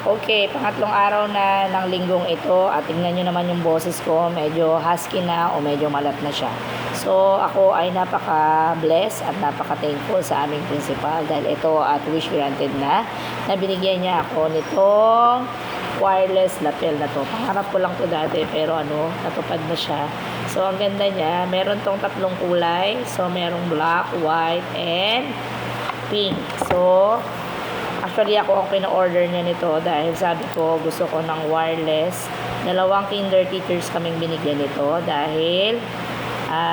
Okay, pangatlong araw na ng linggong ito at tingnan nyo naman yung boses ko, medyo husky na o medyo malat na siya. So, ako ay napaka-blessed at napaka-thankful sa aming principal dahil ito at wish granted na binigyan niya ako nitong wireless lapel na to. Pangarap ko lang to dati pero natupad na siya. So, ang ganda niya, meron tong tatlong kulay. So, merong black, white, and pink. So, actually, ako ang pina-order niya nito dahil sabi ko gusto ko ng wireless. Dalawang kinder teachers kaming binigyan nito dahil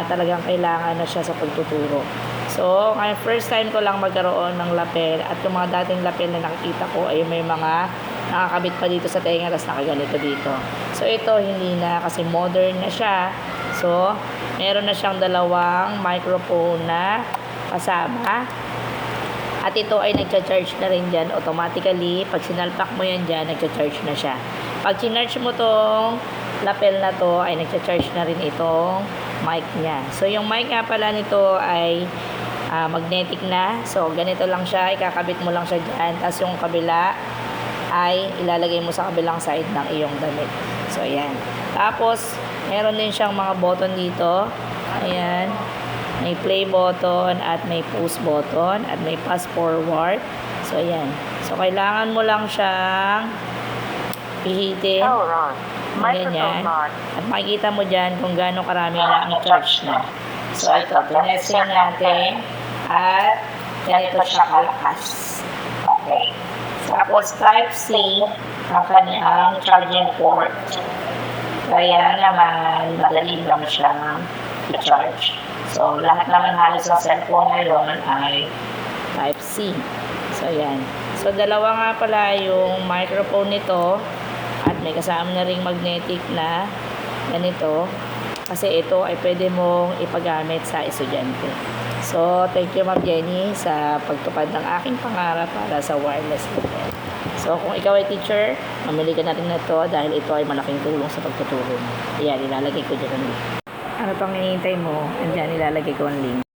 talagang kailangan na siya sa pagtuturo. So, ngayon first time ko lang magkaroon ng lapel at yung mga dating lapel na nakikita ko ay may mga nakakabit pa dito sa tenga tapos nakaganito dito. So, ito hindi na kasi modern na siya. So, meron na siyang dalawang microphone na kasama. At ito ay nagcha-charge na rin dyan automatically. Pag sinalpak mo yan dyan, nagcha-charge na siya. Pag sinarge mo tong lapel na to, ay nagcha-charge na rin itong mic niya. So, yung mic nga pala nito ay magnetic na. So, ganito lang siya. Ikakabit mo lang siya dyan. Tapos yung kabila ay ilalagay mo sa kabilang side ng iyong damit. So, ayan. Tapos, meron din siyang mga button dito. Ayan. May play button at may pause button at may fast forward. So, ayan. So, kailangan mo lang siyang pihitin. Ganyan. At makikita mo dyan kung gaano karami na ang charge na. So, ito. Tinesting natin. At ganito siya kalakas. Okay. Tapos, Type-C ang kanyang charging port. Kaya naman, madali lang siyang i-charge. So, lahat naman halos ng cellphone ngayon ay Type-C. So, yan. So, dalawa nga pala yung microphone nito at may kasama na ring magnetic na ganito. Kasi ito ay pwede mong ipagamit sa estudyante. So, thank you Ma'am Jenny sa pagtupad ng aking pangarap para sa wireless lapel. So, kung ikaw ay teacher, mamili ka natin na ito dahil ito ay malaking tulong sa pagtuturo mo. Ayan, ilalagay ko dyan ang link. Ano pang hinihintay mo? Andiyan, ilalagay ko ang link.